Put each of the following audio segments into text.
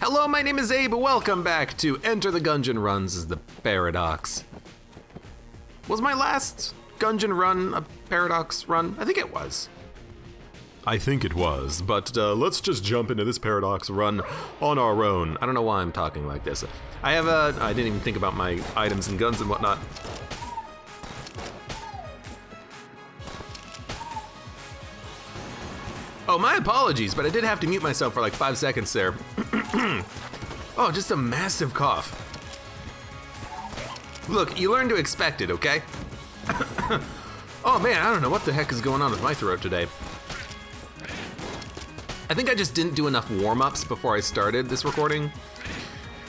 Hello, my name is Abe. Welcome back to Enter the Gungeon runs as the Paradox. Was my last Gungeon run a Paradox run? I think it was. But let's just jump into this Paradox run on our own. I don't know why I'm talking like this. I didn't even think about my items and guns and whatnot. Oh, my apologies, but I did have to mute myself for like 5 seconds there. Oh, just a massive cough. Look, you learn to expect it, okay? Oh man, I don't know what the heck is going on with my throat today. I think I just didn't do enough warm-ups before I started this recording.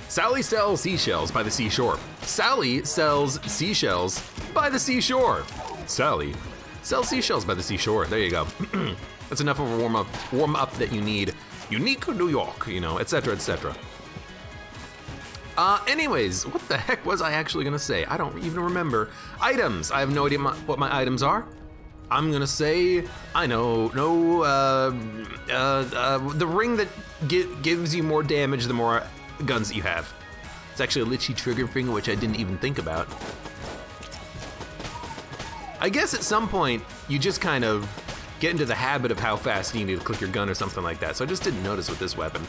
Sally sells seashells by the seashore. Sally sells seashells by the seashore. Sally sells seashells by the seashore. There you go. That's enough of a warm-up that you need. Unique New York, you know, etc., etc. Anyways, what the heck was I actually gonna say? I don't even remember. Items. I have no idea what my items are. I'm gonna say, I know, the ring that gives you more damage the more guns that you have. It's actually a Litchi trigger finger, which I didn't even think about. I guess at some point, you just kind of get into the habit of how fast you need to click your gun or something like that, so I just didn't notice with this weapon.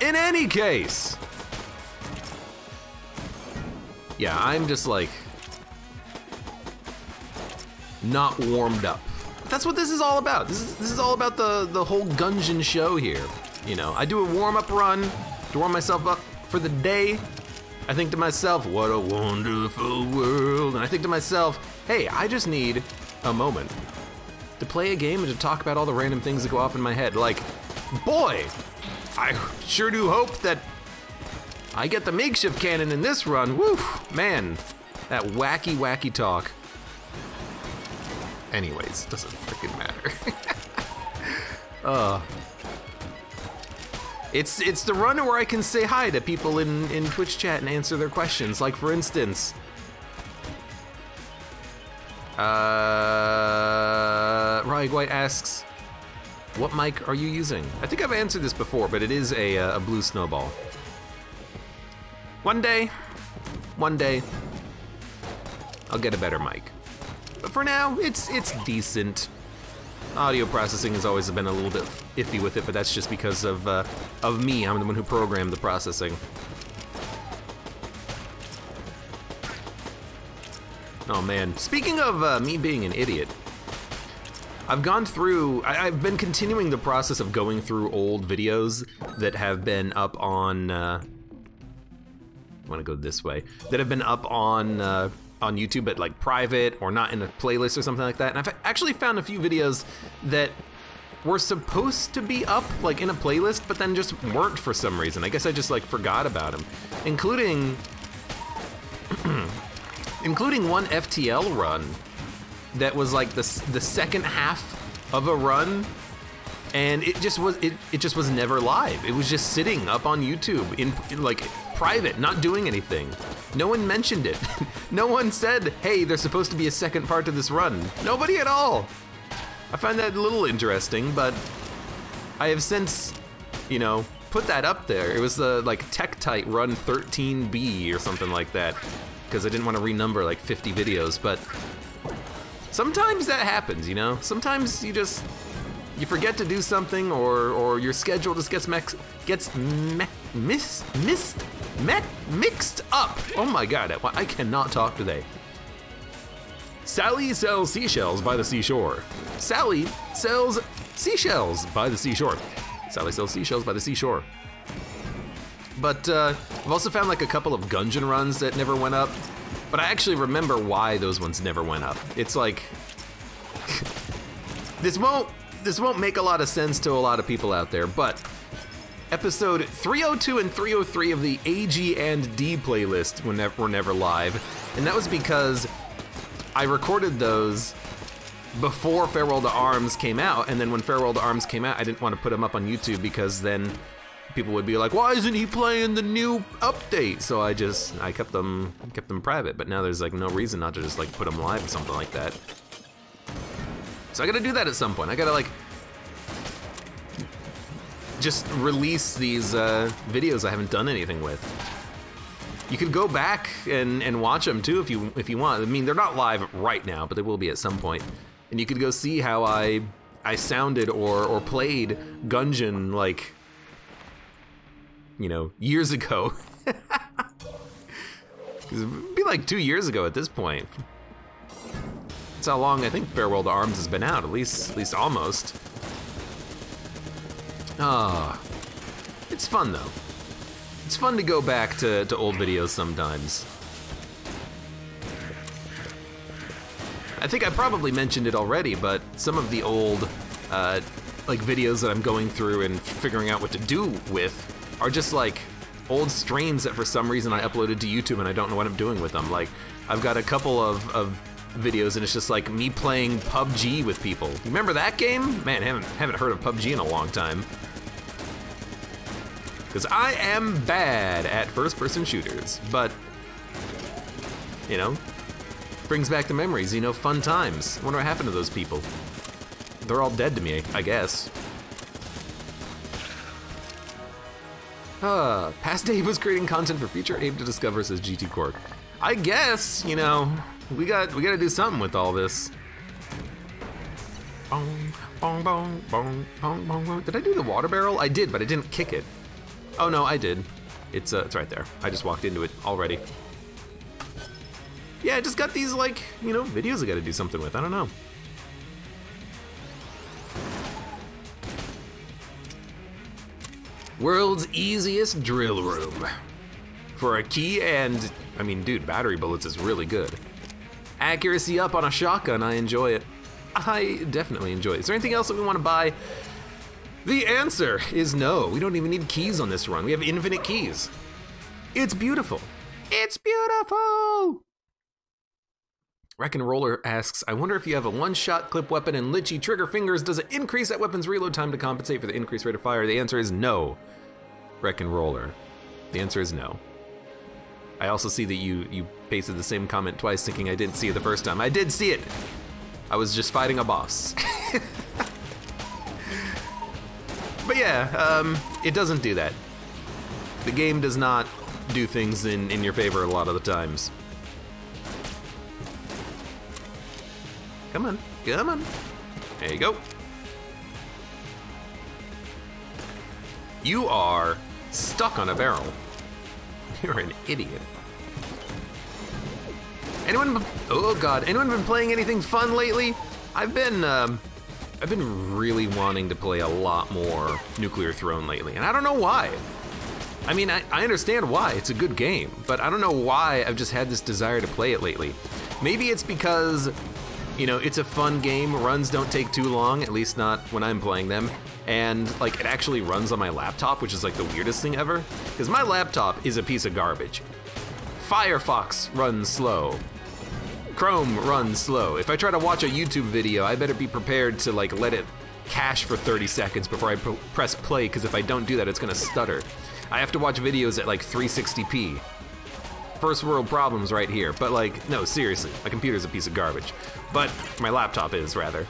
In any case, yeah, I'm just like, not warmed up. That's what this is all about. This is all about the whole Gungeon show here. You know, I do a warm-up run to warm myself up for the day. I think to myself, what a wonderful world. And I think to myself, hey, I just need a moment to play a game and to talk about all the random things that go off in my head. Like, boy, I sure do hope that I get the makeshift cannon in this run. Woo, man, that wacky, wacky talk. Anyways, doesn't freaking matter. It's the run where I can say hi to people in Twitch chat and answer their questions. Like, for instance, Rye White asks, what mic are you using? I think I've answered this before, but it is a blue snowball. One day, I'll get a better mic. But for now, it's decent. Audio processing has always been a little bit iffy with it, but that's just because of me. I'm the one who programmed the processing. Oh man, speaking of me being an idiot, I've been continuing the process of going through old videos that have been up on, I wanna go this way, that have been up on YouTube, but like private or not in a playlist or something like that. And I've actually found a few videos that were supposed to be up like in a playlist, but then just weren't for some reason. I guess I just like forgot about them, including one FTL run that was like the second half of a run, and it just was never live. It was just sitting up on YouTube in like private, not doing anything. No one mentioned it. No one said, hey, there's supposed to be a second part to this run. Nobody at all. I find that a little interesting, but I have since, you know, put that up there. It was the like Tektite Run 13B or something like that, because I didn't want to renumber like 50 videos, but sometimes that happens, you know? Sometimes you forget to do something, or your schedule just gets mixed up. Oh my god, I cannot talk today. Sally sells seashells by the seashore. Sally sells seashells by the seashore. Sally sells seashells by the seashore. But I've also found like a couple of Gungeon runs that never went up, but I actually remember why those ones never went up. It's like, this won't make a lot of sense to a lot of people out there, but episode 302 and 303 of the AG and D playlist were never live, and that was because I recorded those before Farewell to Arms came out, and then when Farewell to Arms came out, I didn't want to put them up on YouTube because then people would be like, why isn't he playing the new update? So I kept them private, but now there's like no reason not to just like put them live or something like that. So I gotta do that at some point. I gotta like just release these videos I haven't done anything with. You could go back and watch them too if you want. I mean, they're not live right now, but they will be at some point. And you could go see how I sounded or played Gungeon, like, you know, years ago. It'd be like 2 years ago at this point. That's how long I think Farewell to Arms has been out, at least almost. Ah, it's fun though. It's fun to go back to old videos sometimes. I think I probably mentioned it already, but some of the old like videos that I'm going through and figuring out what to do with are just like old streams that for some reason I uploaded to YouTube and I don't know what I'm doing with them. Like, I've got a couple of videos and it's just like me playing PUBG with people. You remember that game? Man, haven't heard of PUBG in a long time. Because I am bad at first-person shooters, but, you know, brings back the memories, you know, fun times. I wonder what happened to those people. They're all dead to me, I guess. Past Dave was creating content for future Abe to discover, says GT Cork. I guess, you know, we gotta do something with all this. Bong, bong, bong, bong, bong, bong, bong. Did I do the water barrel? I did, but I didn't kick it. Oh no, I did. It's right there. I just walked into it already. Yeah, I just got these, like, you know, videos I gotta do something with. I don't know. World's easiest drill room. For a key and, I mean, dude, battery bullets is really good. Accuracy up on a shotgun, I enjoy it. I definitely enjoy it. Is there anything else that we want to buy? The answer is no. We don't even need keys on this run. We have infinite keys. It's beautiful. It's beautiful! Wreck and Roller asks, I wonder if you have a one-shot clip weapon and Litchi trigger fingers, does it increase that weapon's reload time to compensate for the increased rate of fire? The answer is no, Wreck and Roller. The answer is no. I also see that you pasted the same comment twice thinking I didn't see it the first time. I did see it. I was just fighting a boss. But yeah, it doesn't do that. The game does not do things in your favor a lot of the times. Come on, come on. There you go. You are stuck on a barrel. You're an idiot. Anyone, oh God, anyone been playing anything fun lately? I've been really wanting to play a lot more Nuclear Throne lately, and I don't know why. I mean, I understand why, it's a good game, but I don't know why I've just had this desire to play it lately. Maybe it's because, you know, it's a fun game, runs don't take too long, at least not when I'm playing them, and like it actually runs on my laptop, which is like the weirdest thing ever, because my laptop is a piece of garbage. Firefox runs slow. Chrome runs slow. If I try to watch a YouTube video, I better be prepared to like let it cache for 30 seconds before I press play, because if I don't do that, it's gonna stutter. I have to watch videos at like 360p. First world problems right here, but like, no, seriously, my computer's a piece of garbage. But my laptop is, rather.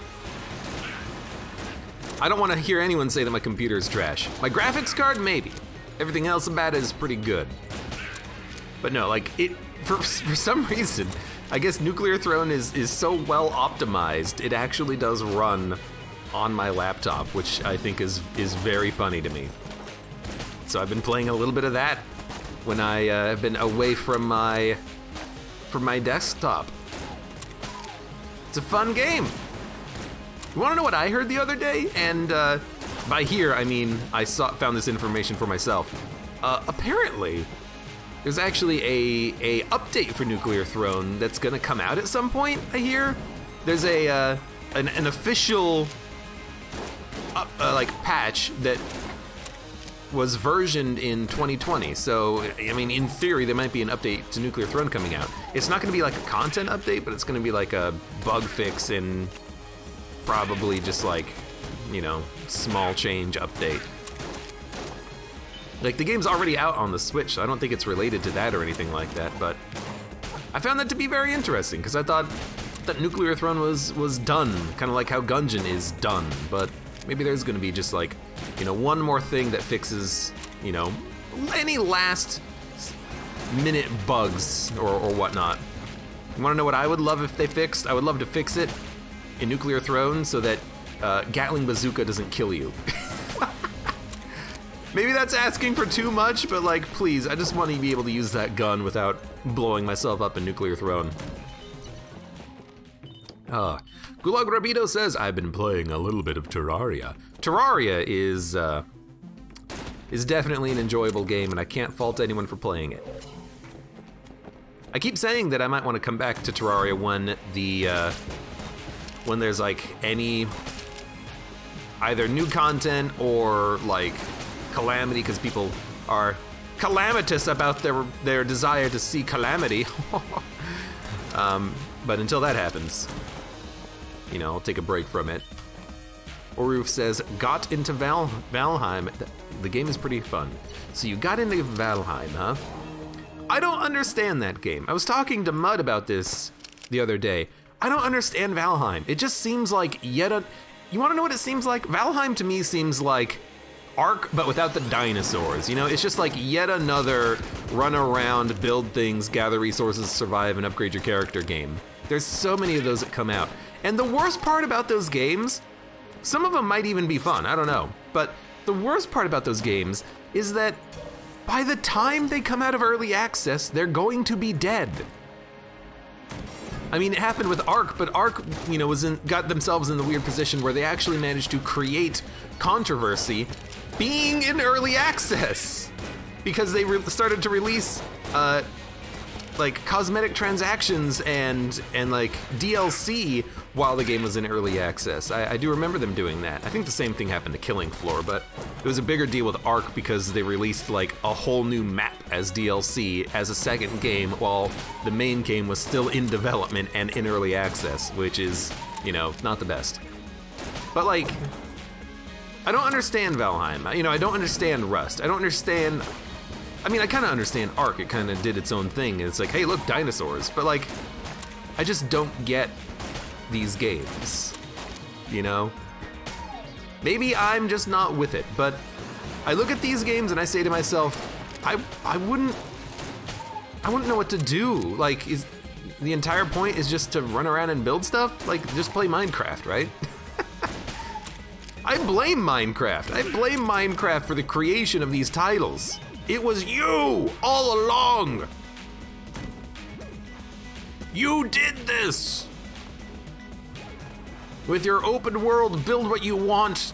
I don't want to hear anyone say that my computer is trash. My graphics card, maybe. Everything else about it is pretty good. But no, like, for some reason, I guess Nuclear Throne is so well optimized, it actually does run on my laptop, which I think is very funny to me. So I've been playing a little bit of that when I have been away from my desktop. It's a fun game. You wanna know what I heard the other day? And by here, I mean, I found this information for myself. Apparently, there's actually a update for Nuclear Throne that's gonna come out at some point, I hear. There's an official like patch that was versioned in 2020. So, I mean, in theory, there might be an update to Nuclear Throne coming out. It's not gonna be like a content update, but it's gonna be like a bug fix and probably just like, you know, small change update. Like, the game's already out on the Switch, so I don't think it's related to that or anything like that, but I found that to be very interesting, because I thought that Nuclear Throne was done, kind of like how Gungeon is done, but maybe there's gonna be just like You know, one more thing that fixes, you know, any last minute bugs or whatnot. You wanna know what I would love if they fixed? I would love to fix it in Nuclear Throne so that Gatling Bazooka doesn't kill you. Maybe that's asking for too much, but like, please, I just want to be able to use that gun without blowing myself up in Nuclear Throne. Gulag Rabido says, I've been playing a little bit of Terraria. Terraria is definitely an enjoyable game, and I can't fault anyone for playing it. I keep saying that I might want to come back to Terraria when there's like any either new content or like calamity, because people are calamitous about their desire to see calamity. But until that happens, you know, I'll take a break from it. Oroof says, got into Valheim. The game is pretty fun. So you got into Valheim, huh? I don't understand that game. I was talking to Mud about this the other day. I don't understand Valheim. It just seems like you wanna know what it seems like? Valheim to me seems like Ark, but without the dinosaurs. You know, it's just like yet another run around, build things, gather resources, survive, and upgrade your character game. There's so many of those that come out. And the worst part about those games, some of them might even be fun, I don't know. But the worst part about those games is that by the time they come out of early access, they're going to be dead. I mean, it happened with Ark, but Ark, you know, got themselves in the weird position where they actually managed to create controversy being in early access because they started to release like cosmetic transactions and like DLC while the game was in early access. I do remember them doing that. I think the same thing happened to Killing Floor, but it was a bigger deal with Ark because they released like a whole new map as DLC as a second game while the main game was still in development and in early access, which is, you know, not the best. But like, I don't understand Valheim. You know, I don't understand Rust. I don't understand, I mean, I kind of understand Ark. It kind of did its own thing. It's like, hey, look, dinosaurs. But like, I just don't get these games, you know? Maybe I'm just not with it, but I look at these games and I say to myself, I wouldn't know what to do. Like, is the entire point is just to run around and build stuff? Like, just play Minecraft, right? I blame Minecraft. I blame Minecraft for the creation of these titles. It was you all along. You did this. With your open world, build what you want,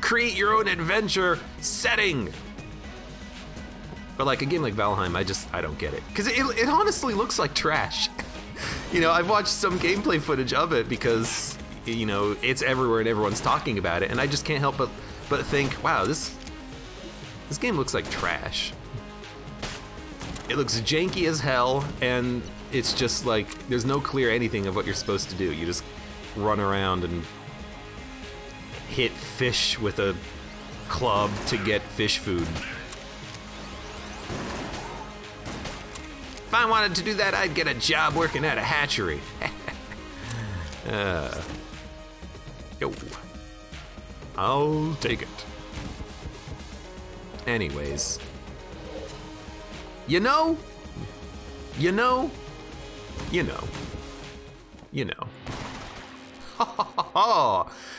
create your own adventure setting. But like a game like Valheim, I don't get it. Because it honestly looks like trash. You know, I've watched some gameplay footage of it because, you know, it's everywhere and everyone's talking about it, and I just can't help but think, wow, this game looks like trash. It looks janky as hell, and it's just like, there's no clear anything of what you're supposed to do. You just run around and hit fish with a club to get fish food. If I wanted to do that, I'd get a job working at a hatchery. Yo. I'll take it. Anyways. You know.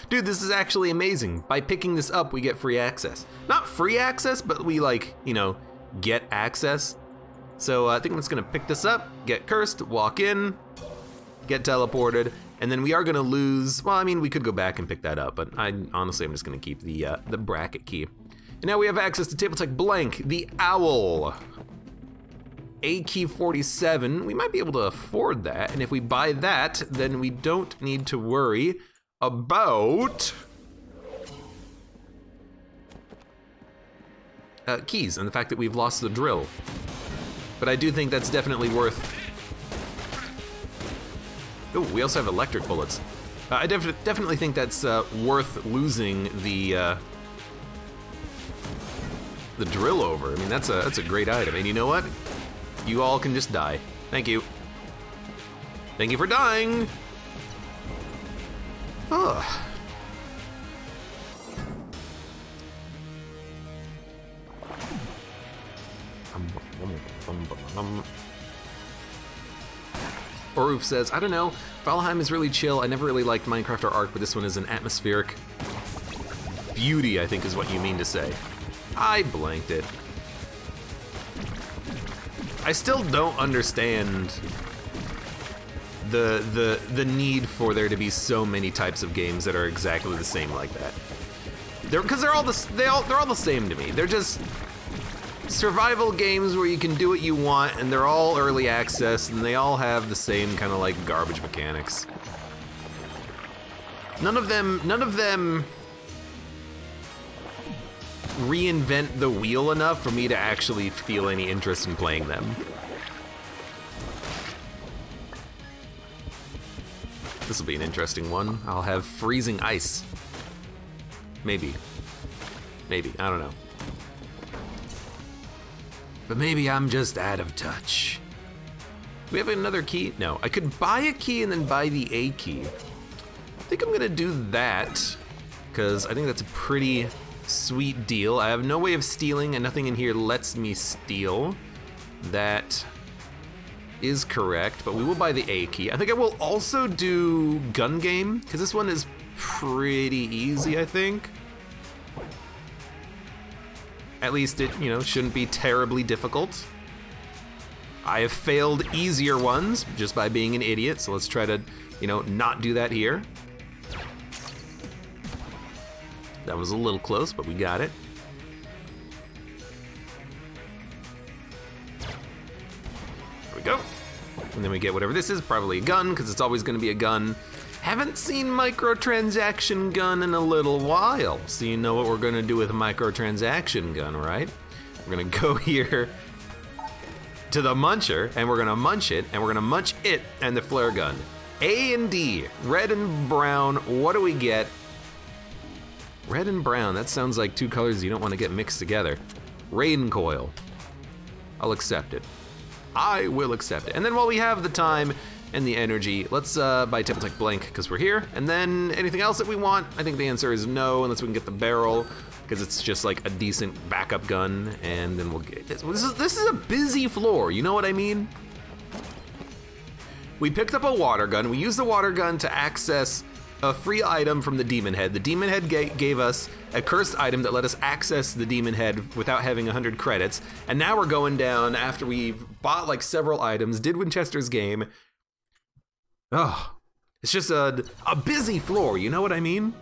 Dude, this is actually amazing. By picking this up, we get free access. Not free access, but we like, you know, get access. So I think I'm just gonna pick this up, get cursed, walk in, get teleported, and then we are gonna lose, well, I mean, we could go back and pick that up, but honestly, I'm just gonna keep the bracket key. And now we have access to Table Tech Blank, the Owl. A key 47, we might be able to afford that, and if we buy that, then we don't need to worry about keys and the fact that we've lost the drill. But I do think that's definitely worth. Oh, we also have electric bullets. I definitely think that's worth losing the drill over. I mean, that's a great item, and you know what? You all can just die. Thank you. Thank you for dying. Oroof says, I don't know, Valheim is really chill. I never really liked Minecraft or Ark, but this one is an atmospheric beauty, I think is what you mean to say. I blanked it. I still don't understand the need for there to be so many types of games that are exactly the same like that. Because they're all the same to me. They're just survival games where you can do what you want, and they're all early access, and they all have the same kind of like garbage mechanics. None of them reinvent the wheel enough for me to actually feel any interest in playing them. This will be an interesting one. I'll have freezing ice. Maybe. Maybe, I don't know. But maybe I'm just out of touch. Do we have another key? No, I could buy a key and then buy the A key. I think I'm gonna do that, because I think that's a pretty sweet deal. I have no way of stealing, and nothing in here lets me steal. That is correct, but we will buy the A key. I think I will also do gun game, because this one is pretty easy, I think. At least it, you know, shouldn't be terribly difficult. I have failed easier ones just by being an idiot, so let's try to, you know, not do that here. That was a little close, but we got it. There we go. And then we get whatever this is, probably a gun, because it's always gonna be a gun. Haven't seen microtransaction gun in a little while, so you know what we're gonna do with a microtransaction gun, right? We're gonna go here to the muncher, and we're gonna munch it, and we're gonna munch it and the flare gun. A and D, red and brown, what do we get? Red and brown, that sounds like two colors you don't want to get mixed together. Rain coil. I'll accept it. I will accept it. And then while we have the time and the energy, let's buy Tech Blank because we're here. And then anything else that we want? I think the answer is no, unless we can get the barrel, because it's just like a decent backup gun. And then we'll get this. This is a busy floor, you know what I mean? We picked up a water gun. We used the water gun to access a free item from the demon head. The demon head gave us a cursed item that let us access the demon head without having 100 credits. And now we're going down after we've bought like several items, did Winchester's game. Oh, it's just a busy floor, you know what I mean?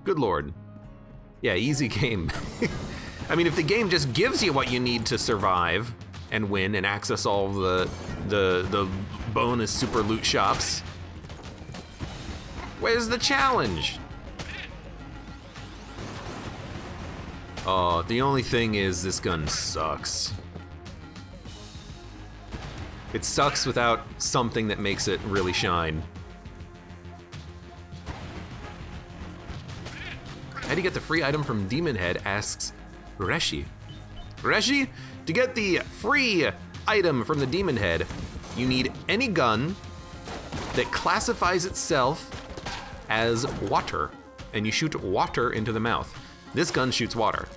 Good Lord. Yeah, easy game. I mean, if the game just gives you what you need to survive and win and access all of the bonus super loot shops, where's the challenge? Oh, the only thing is this gun sucks. It sucks without something that makes it really shine. How do you get the free item from Demon Head, asks Reshi. Reshi, to get the free item from the Demon Head, you need any gun that classifies itself as water, and you shoot water into the mouth. This gun shoots water.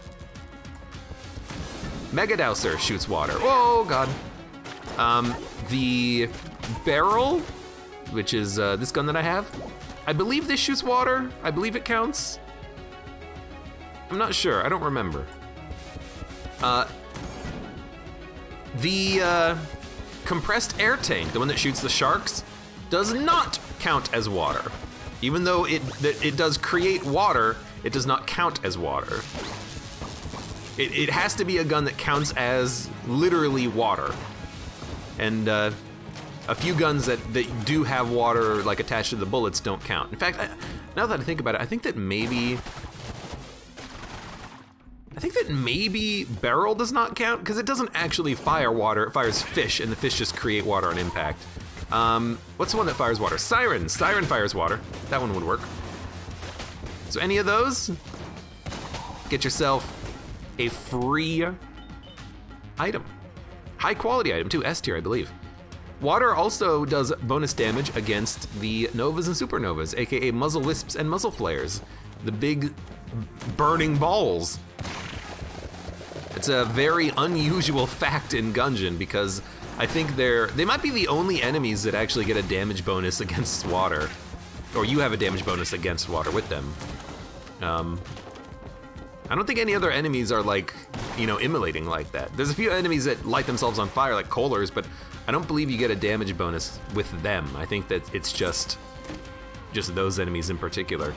Mega Dowser shoots water. Oh God. The barrel, which is this gun that I have, I believe this shoots water. I believe it counts. I'm not sure, I don't remember. The compressed air tank, the one that shoots the sharks, does not count as water. Even though it does create water, it does not count as water. It has to be a gun that counts as literally water. And a few guns that do have water like attached to the bullets don't count. In fact, now that I think about it, I think that maybe barrel does not count because it doesn't actually fire water, it fires fish, and the fish just create water on impact. What's the one that fires water? Siren. Siren fires water. That one would work. So any of those, get yourself a free item. High quality item too, S tier, I believe. Water also does bonus damage against the novas and supernovas, aka muzzle wisps and muzzle flares. The big burning balls. It's a very unusual fact in Gungeon because I think they might be the only enemies that actually get a damage bonus against water. Or you have a damage bonus against water with them. I don't think any other enemies are like, you know, immolating like that. There's a few enemies that light themselves on fire like Kohlers, but I don't believe you get a damage bonus with them. I think that it's just those enemies in particular.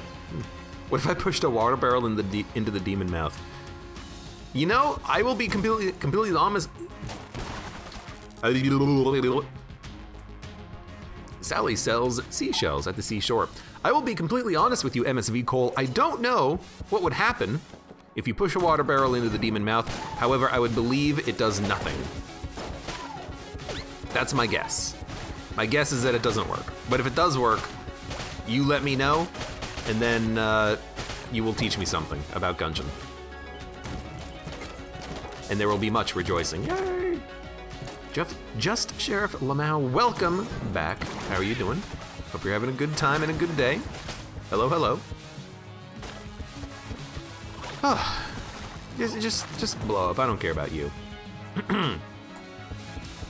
What if I pushed a water barrel into the demon mouth? You know, I will be completely honest. Sally sells seashells at the seashore. I will be completely honest with you, MSV Cole. I don't know what would happen if you push a water barrel into the demon mouth. However, I would believe it does nothing. That's my guess. My guess is that it doesn't work. But if it does work, you let me know, and then you will teach me something about Gungeon. And there will be much rejoicing. Yay! Just Sheriff Lamau, welcome back. How are you doing? Hope you're having a good time and a good day. Hello, hello. Oh, just blow up. I don't care about you. Gular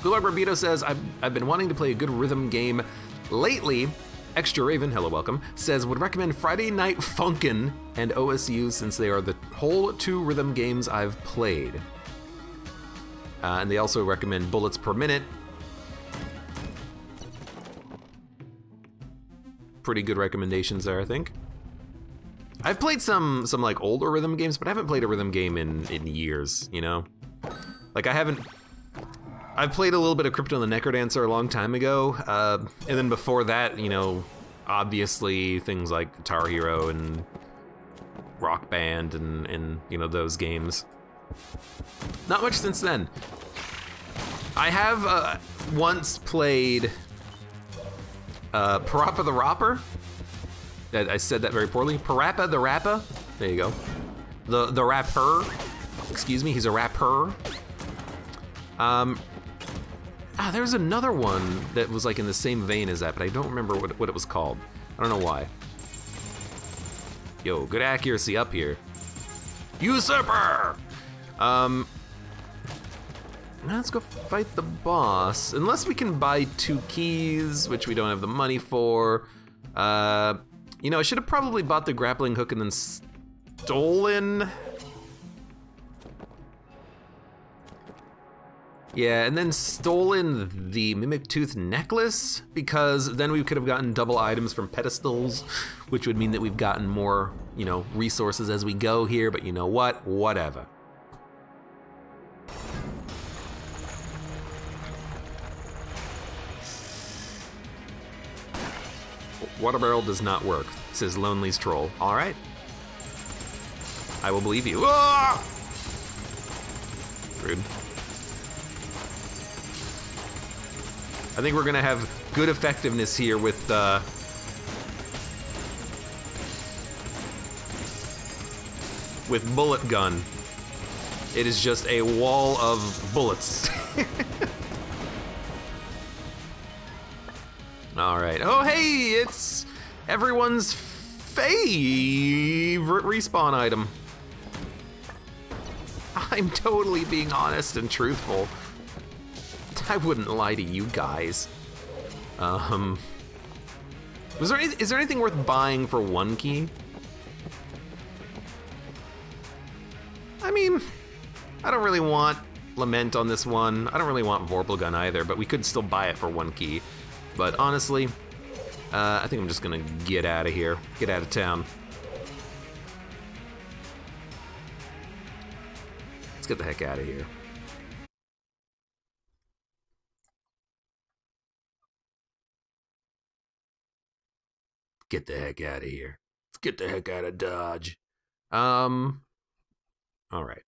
Barbito says, I've been wanting to play a good rhythm game lately. Extra Raven, hello, welcome, says, would recommend Friday Night Funkin' and OSU since they are the whole 2 rhythm games I've played. And they also recommend Bullets Per Minute. Pretty good recommendations there, I think. I've played some like older rhythm games, but I haven't played a rhythm game in years, you know? Like I've played a little bit of Crypto the Necrodancer a long time ago, and then before that, you know, obviously things like Guitar Hero and Rock Band and you know, those games. Not much since then. I have once played Parappa the Rapper. I said that very poorly. Parappa the Rapper. There you go. The rapper. Excuse me, he's a rapper. There's another one that was like in the same vein as that, but I don't remember what it was called. I don't know why. Yo, good accuracy up here. Usurper! Let's go fight the boss. Unless we can buy 2 keys, which we don't have the money for. You know, I should have probably bought the grappling hook and then stolen. Yeah, and then stolen the Mimic Tooth necklace, because then we could have gotten double items from pedestals, which would mean that we've gotten more, you know, resources as we go here, but you know what? Whatever. Water barrel does not work, says Lonely's Troll. All right. I will believe you. Ah! Rude. I think we're gonna have good effectiveness here with bullet gun. It is just a wall of bullets. All right. Oh, hey, it's everyone's favorite respawn item. I'm totally being honest and truthful. I wouldn't lie to you guys. Is there anything worth buying for 1 key? I mean, I don't really want Lament on this one. I don't really want Vorpal either, but we could still buy it for 1 key. But honestly, I think I'm just gonna get out of here. Get out of town. Let's get the heck out of here. Get the heck out of here. Let's get the heck out of Dodge. All right.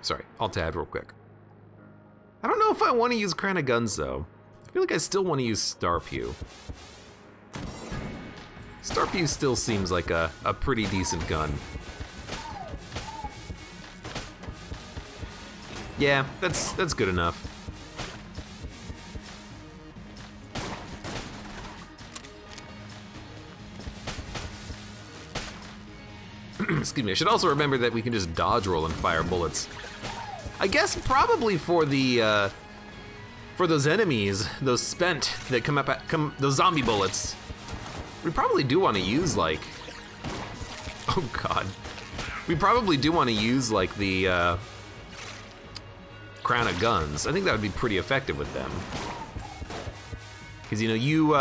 Sorry, I'll tab real quick. I don't know if I want to use Crown of Guns though. I feel like I still want to use Starpew. Starpew still seems like a pretty decent gun. Yeah, that's good enough. Excuse me, I should also remember that we can just dodge roll and fire bullets. I guess probably for the, for those enemies, those spent that those zombie bullets, we probably do want to use like, oh God. We probably do want to use like the crown of guns. I think that would be pretty effective with them. Because you know, you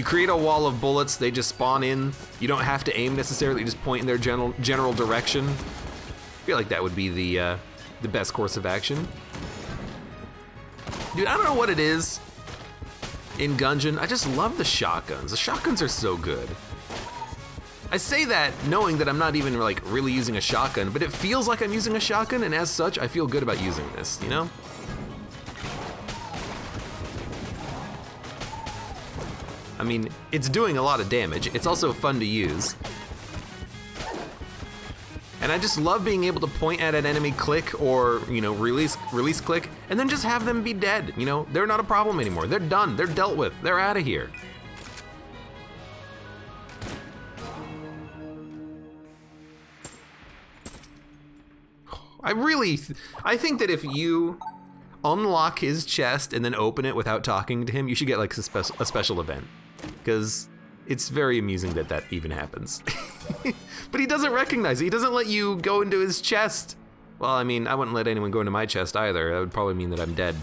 create a wall of bullets, they just spawn in. You don't have to aim necessarily, you just point in their general direction. I feel like that would be the best course of action. Dude, I don't know what it is in Gungeon. I just love the shotguns. The shotguns are so good. I say that knowing that I'm not even like really using a shotgun, but it feels like I'm using a shotgun, and as such, I feel good about using this, you know? I mean, it's doing a lot of damage. It's also fun to use. And I just love being able to point at an enemy, click, or, you know, release click, and then just have them be dead, you know? They're not a problem anymore. They're done. They're dealt with. They're out of here. I think that if you unlock his chest and then open it without talking to him, you should get like a special event. Because it's very amusing that that even happens. But he doesn't recognize it. He doesn't let you go into his chest. Well, I mean, I wouldn't let anyone go into my chest either. That would probably mean that I'm dead.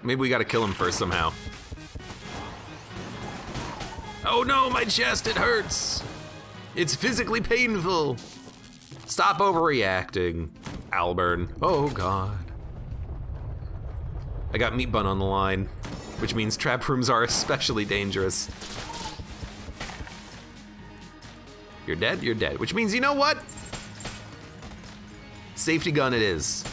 Maybe we gotta kill him first somehow. Oh no, my chest, it hurts. It's physically painful. Stop overreacting, Alburn. Oh God. I got meat bun on the line, which means trap rooms are especially dangerous. You're dead, you're dead. Which means, you know what? Safety gun it is.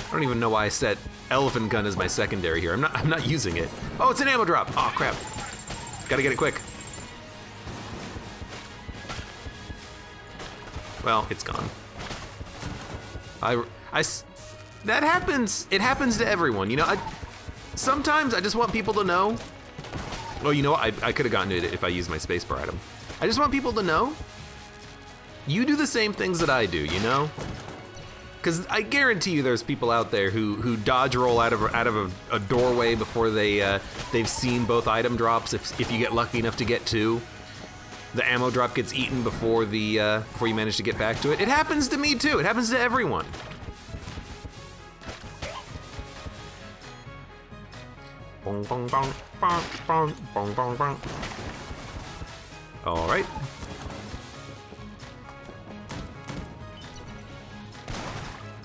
I don't even know why I set elephant gun as my secondary here. I'm not using it. Oh, it's an ammo drop. Oh crap. Gotta get it quick. Well, it's gone. That happens. It happens to everyone. You know, sometimes I just want people to know. Oh, you know what? I could have gotten it if I used my spacebar item. I just want people to know. You do the same things that I do, you know? Because I guarantee you there's people out there who dodge roll out of a doorway before they've seen both item drops. If you get lucky enough to get two, the ammo drop gets eaten before before you manage to get back to it. It happens to me too. It happens to everyone. Bong, bong, bong, bong, bong, bong, bong, bong. All right.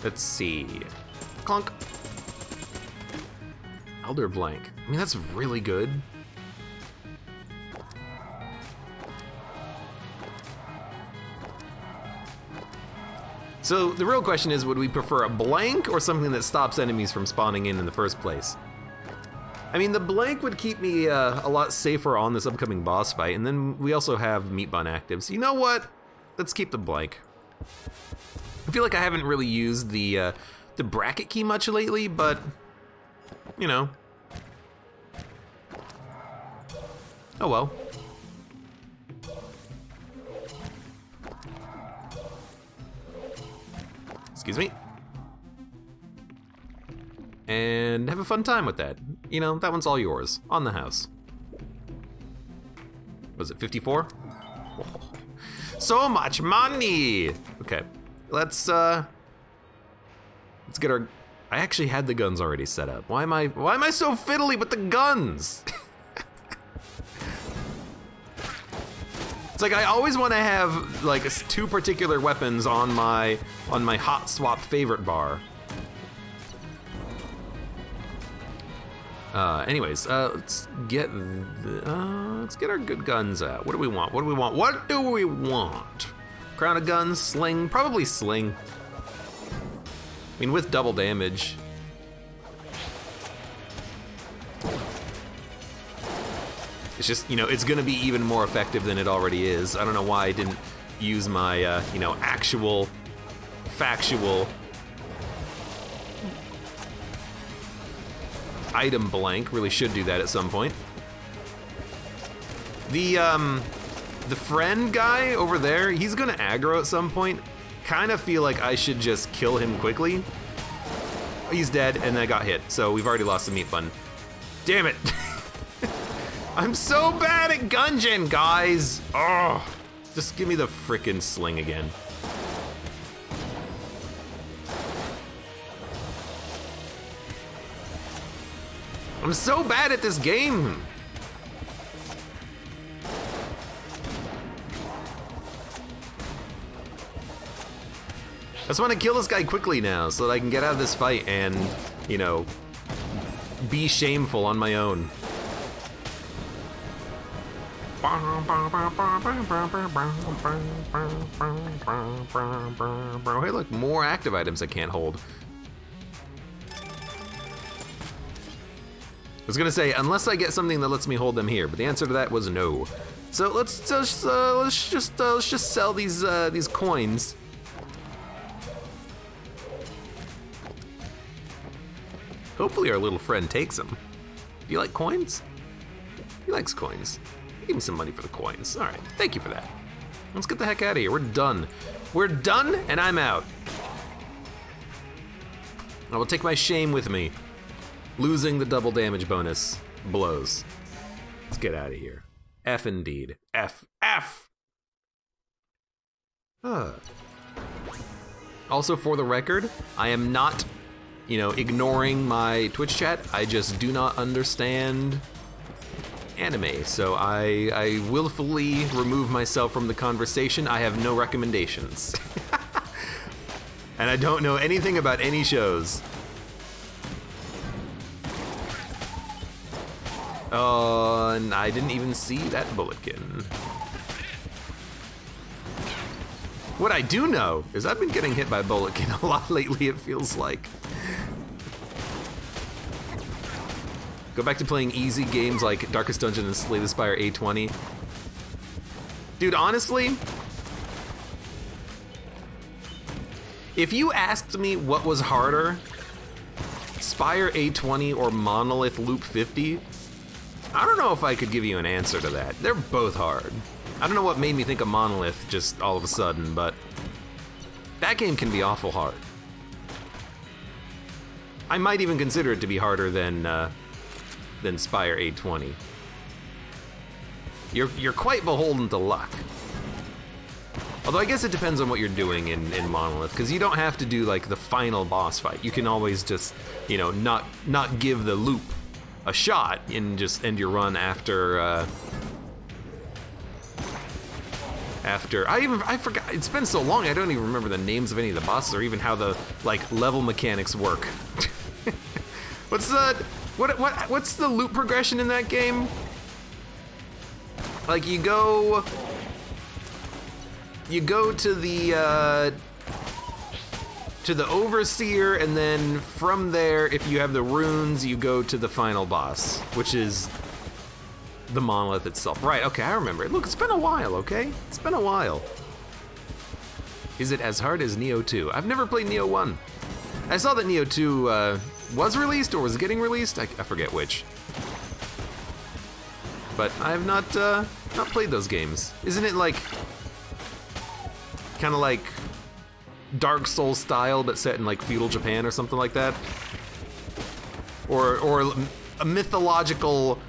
Let's see. Clunk. Elder Blank. I mean, that's really good. So the real question is, would we prefer a blank or something that stops enemies from spawning in the first place? I mean, the blank would keep me a lot safer on this upcoming boss fight, and then we also have meat bun active. So you know what? Let's keep the blank. I feel like I haven't really used the bracket key much lately, but you know. Oh well. Excuse me. And have a fun time with that. You know, that one's all yours. On the house. Was it 54? Oh, so much money! Okay, let's get our... I actually had the guns already set up. Why am I so fiddly with the guns? It's like I always want to have like two particular weapons on my hot swap favorite bar. Anyways, let's get our good guns out. What do we want? What do we want? What do we want? Crown of guns, sling, probably sling. I mean, with double damage. It's just, you know, it's gonna be even more effective than it already is. I don't know why I didn't use my, you know, actual, factual item blank. Really should do that at some point. The friend guy over there, he's gonna aggro at some point. Kind of feel like I should just kill him quickly. He's dead, and I got hit, so we've already lost the meat bun. Damn it! I'm so bad at Gungeon, guys! Oh, just give me the frickin' sling again. I'm so bad at this game! I just want to kill this guy quickly now so that I can get out of this fight and, you know, be shameful on my own. Hey, look, more active items I can't hold. I was gonna say, unless I get something that lets me hold them here, but the answer to that was no. So let's just sell these coins. Hopefully our little friend takes them. Do you like coins? He likes coins. Give me some money for the coins. All right, thank you for that. Let's get the heck out of here. We're done. We're done, and I'm out. I will take my shame with me. Losing the double damage bonus blows. Let's get out of here. F indeed. F. F! Also, for the record, I am not, you know, ignoring my Twitch chat. I just do not understand anime, so I willfully remove myself from the conversation. I have no recommendations. And I don't know anything about any shows. And I didn't even see that bulletkin. What I do know is I've been getting hit by bulletkin a lot lately, it feels like. Go back to playing easy games like Darkest Dungeon and Slay the Spire A20. Dude, honestly, if you asked me what was harder, Spire A20 or Monolith Loop 50, I don't know if I could give you an answer to that. They're both hard. I don't know what made me think of Monolith just all of a sudden, but that game can be awful hard. I might even consider it to be harder than Spire A20. You're quite beholden to luck. Although I guess it depends on what you're doing in Monolith, because you don't have to do like the final boss fight. You can always just, you know, not give the loop a shot and just end your run after I forgot, it's been so long I don't even remember the names of any of the bosses or even how the like level mechanics work. What's the loop progression in that game? Like you go to the Overseer, and then from there, if you have the runes, you go to the final boss, which is the Monolith itself. Right, okay, I remember it. Look, it's been a while, okay? It's been a while. Is it as hard as Neo 2? I've never played Neo 1. I saw that Neo 2 was released or was getting released. I forget which. But I have not played those games. Isn't it like kind of like Dark Souls style, but set in like feudal Japan or something like that? Or a mythological,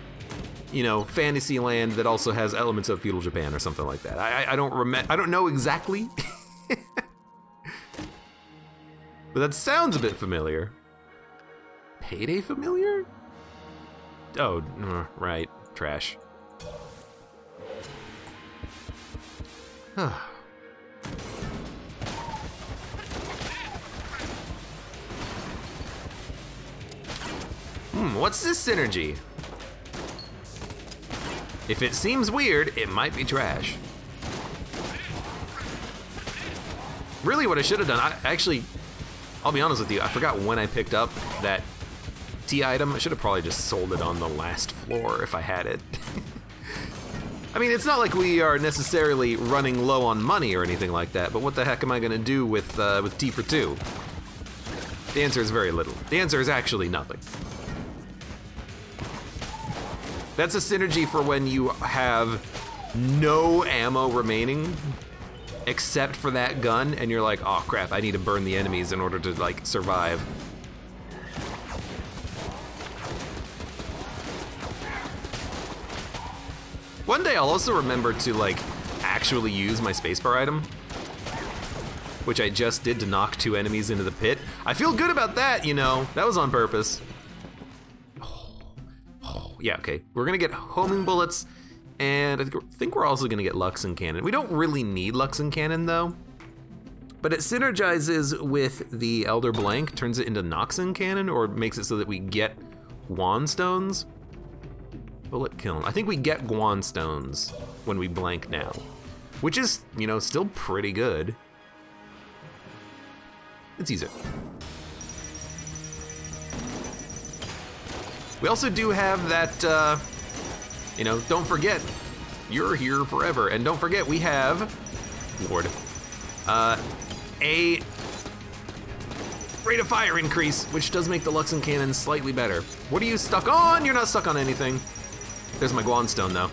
you know, fantasy land that also has elements of feudal Japan or something like that. I don't know exactly. But that sounds a bit familiar. Payday familiar? Oh, right, trash. What's this synergy? If it seems weird, it might be trash. Really what I should have done, I'll be honest with you, I forgot when I picked up that T item. I should have probably just sold it on the last floor if I had it. I mean, it's not like we are necessarily running low on money or anything like that, but what the heck am I gonna do with T for 2? The answer is very little. The answer is actually nothing. That's a synergy for when you have no ammo remaining except for that gun, and you're like, oh crap, I need to burn the enemies in order to like survive. One day I'll also remember to like actually use my spacebar item, which I just did to knock 2 enemies into the pit. I feel good about that, you know, that was on purpose. Yeah, okay, we're gonna get homing bullets, and I think we're also gonna get Luxon Cannon. We don't really need Luxon Cannon though, but it synergizes with the Elder Blank, turns it into Noxon Cannon, or makes it so that we get Guan Stones. Bullet Kiln, I think we get Guan Stones when we blank now, which is, you know, still pretty good. Let's use it. We also do have that, you know, don't forget, you're here forever. And don't forget, we have, Lord, a rate of fire increase, which does make the Luxon Cannon slightly better. What are you stuck on? You're not stuck on anything. There's my Guan Stone, though.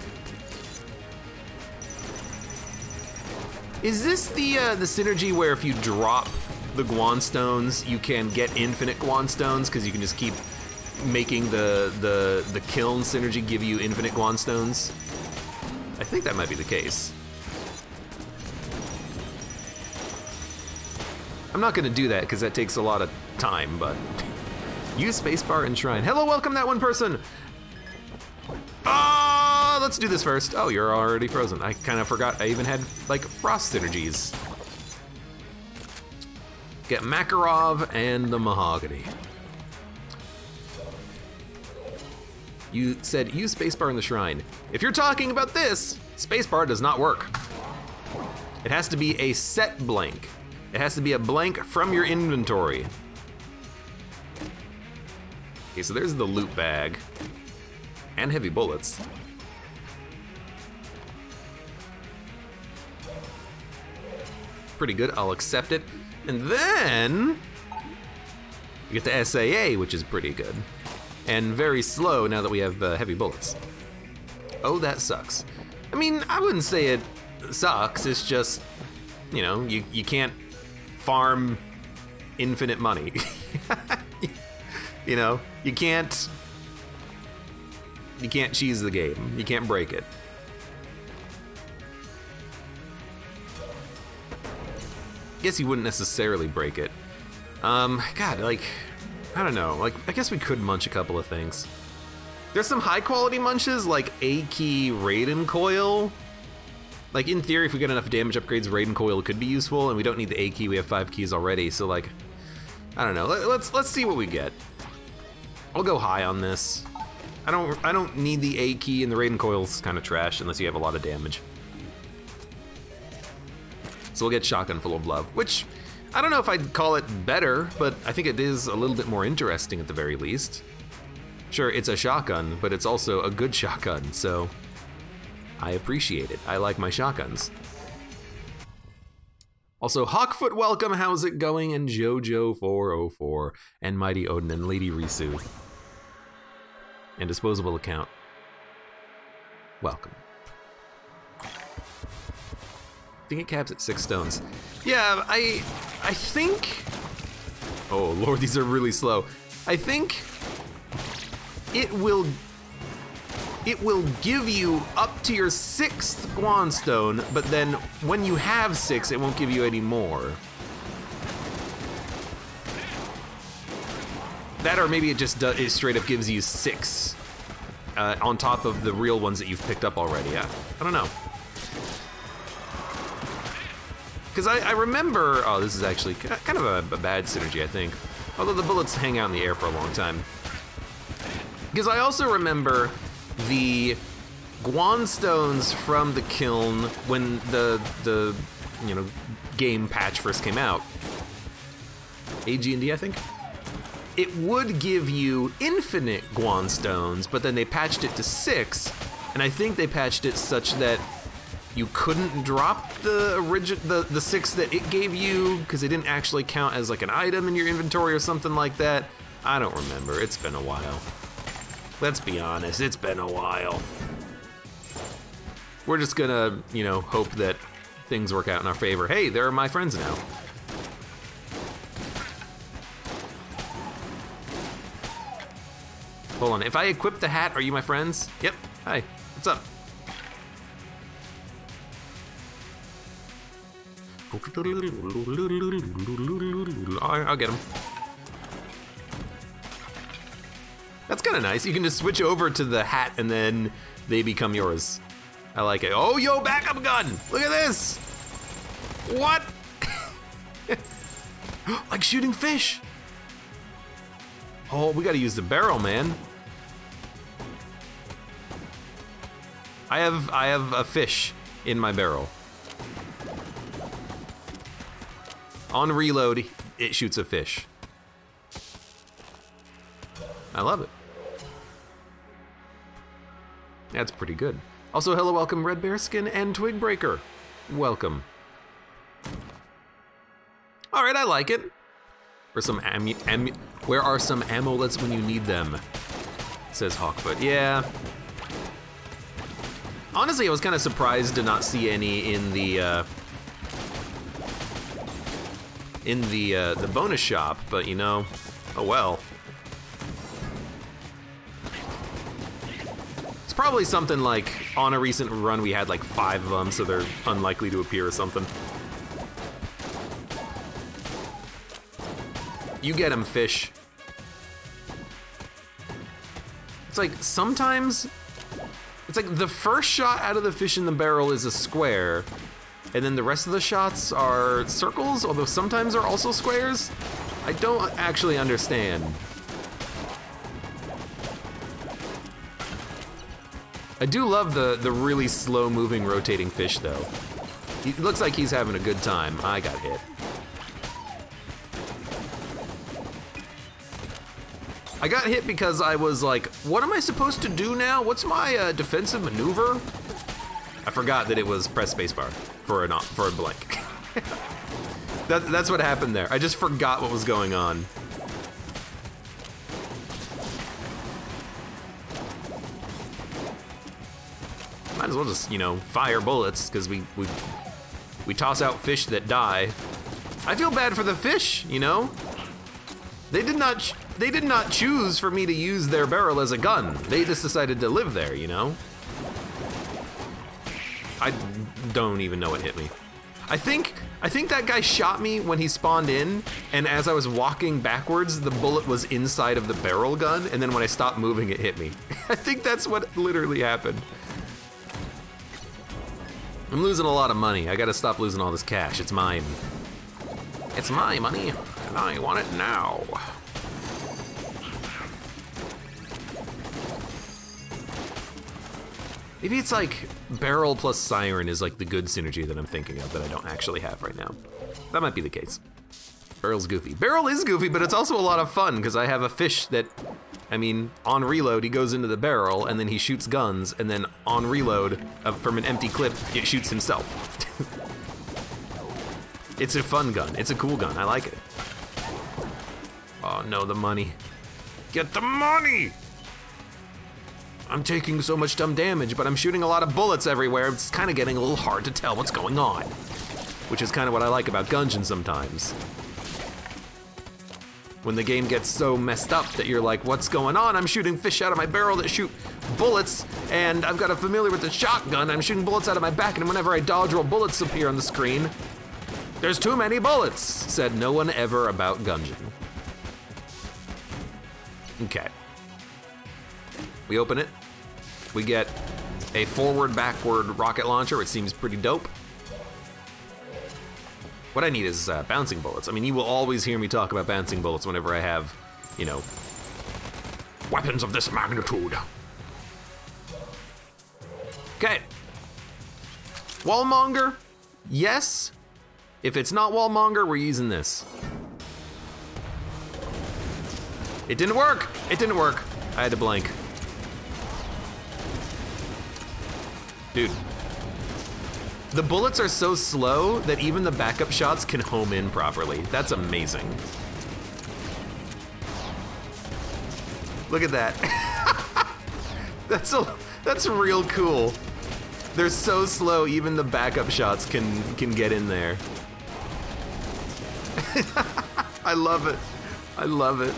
Is this the synergy where if you drop the Guan Stones, you can get infinite Guan Stones, because you can just keep making the kiln synergy give you infinite Guan Stones? I think that might be the case. I'm not gonna do that because that takes a lot of time, but use spacebar and shrine. Hello, welcome that one person. Ah, let's do this first. Oh, you're already frozen. I kind of forgot I even had like frost synergies. Get Makarov and the Mahogany. You said use spacebar in the shrine. If you're talking about this, spacebar does not work. It has to be a set blank. It has to be a blank from your inventory. Okay, so there's the loot bag. And heavy bullets. Pretty good, I'll accept it. And then, we get the SAA, which is pretty good. And very slow now that we have heavy bullets. Oh, that sucks. I mean, I wouldn't say it sucks, it's just, you know, you can't farm infinite money. You know, you can't cheese the game, you can't break it. Guess you wouldn't necessarily break it. God, like, I don't know, like, I guess we could munch a couple of things. There's some high quality munches, like A-key Raiden Coil. Like, in theory, if we get enough damage upgrades, Raiden Coil could be useful, and we don't need the A-key, we have 5 keys already, so like, I don't know, let's see what we get. I'll go high on this. I don't need the A-key, and the Raiden Coil's kind of trash unless you have a lot of damage. So we'll get Shotgun Full of Love, which I don't know if I'd call it better, but I think it is a little bit more interesting at the very least. Sure, it's a shotgun, but it's also a good shotgun, so I appreciate it. I like my shotguns. Also, Hawkfoot, welcome, how's it going? And Jojo404, and Mighty Odin, and Lady Risu. And Disposable Account, welcome. I think it caps at 6 stones. Yeah, I think, oh Lord, these are really slow. I think it will give you up to your 6th Guan Stone, but then when you have 6, it won't give you any more. That, or maybe it just it straight up gives you 6 on top of the real ones that you've picked up already. Yeah, I don't know. Because I remember, oh, this is actually kind of a bad synergy, I think. Although the bullets hang out in the air for a long time. Because I also remember the Guan Stones from the kiln when the you know, game patch first came out. AG&D, I think? It would give you infinite Guan Stones, but then they patched it to 6, and I think they patched it such that you couldn't drop the 6 that it gave you because it didn't actually count as like an item in your inventory or something like that. I don't remember, it's been a while. Let's be honest, it's been a while. We're just gonna, you know, hope that things work out in our favor. Hey, they're my friends now. Hold on, if I equip the hat, are you my friends? Yep, hi, what's up? I'll get him. That's kind of nice. You can just switch over to the hat and then they become yours. I like it. Oh, yo, backup gun! Look at this! What? Like shooting fish. Oh, we gotta use the barrel, man. I have a fish in my barrel. On reload, it shoots a fish. I love it. That's pretty good. Also, hello, welcome, Red Bearskin and Twig Breaker. Welcome. All right, I like it. For some where are some amulets when you need them? Says Hawkfoot. Yeah. Honestly, I was kind of surprised to not see any in the bonus shop, but you know, oh well. It's probably something like on a recent run we had like 5 of them, so they're unlikely to appear or something. You get them, fish. It's like sometimes, it's like the first shot out of the fish in the barrel is a square, and then the rest of the shots are circles, although sometimes they're also squares. I don't actually understand. I do love the really slow moving rotating fish though. He looks like he's having a good time. I got hit. I got hit because I was like, what am I supposed to do now? What's my defensive maneuver? I forgot that it was press spacebar for a blank. That's what happened there. I just forgot what was going on. Might as well just, you know, fire bullets because we toss out fish that die. I feel bad for the fish, you know? They did not choose for me to use their barrel as a gun. They just decided to live there, you know? I don't even know what hit me. I think that guy shot me when he spawned in, and as I was walking backwards, the bullet was inside of the barrel gun, and then when I stopped moving, it hit me. I think that's what literally happened. I'm losing a lot of money. I gotta stop losing all this cash. It's mine. It's my money, and I want it now. Maybe it's like barrel plus siren is like the good synergy that I'm thinking of that I don't actually have right now. That might be the case. Barrel's goofy. Barrel is goofy, but it's also a lot of fun because I have a fish that, I mean, on reload, he goes into the barrel and then he shoots guns, and then on reload, from an empty clip, it shoots himself. It's a fun gun. It's a cool gun. I like it. Oh no, the money. Get the money! I'm taking so much dumb damage, but I'm shooting a lot of bullets everywhere. It's kind of getting a little hard to tell what's going on. Which is kind of what I like about Gungeon sometimes. When the game gets so messed up that you're like, what's going on? I'm shooting fish out of my barrel that shoot bullets, and I've got a familiar with the shotgun. I'm shooting bullets out of my back, and whenever I dodge roll, bullets appear on the screen. There's too many bullets, said no one ever about Gungeon. Okay. We open it. We get a forward-backward rocket launcher, which seems pretty dope. What I need is bouncing bullets. I mean, you will always hear me talk about bouncing bullets whenever I have, you know, weapons of this magnitude. Okay. Wallmonger, yes. If it's not Wallmonger, we're using this. It didn't work. It didn't work. I had to blank. Dude. The bullets are so slow that even the backup shots can home in properly. That's amazing. Look at that. That's real cool. They're so slow, even the backup shots can get in there. I love it. I love it.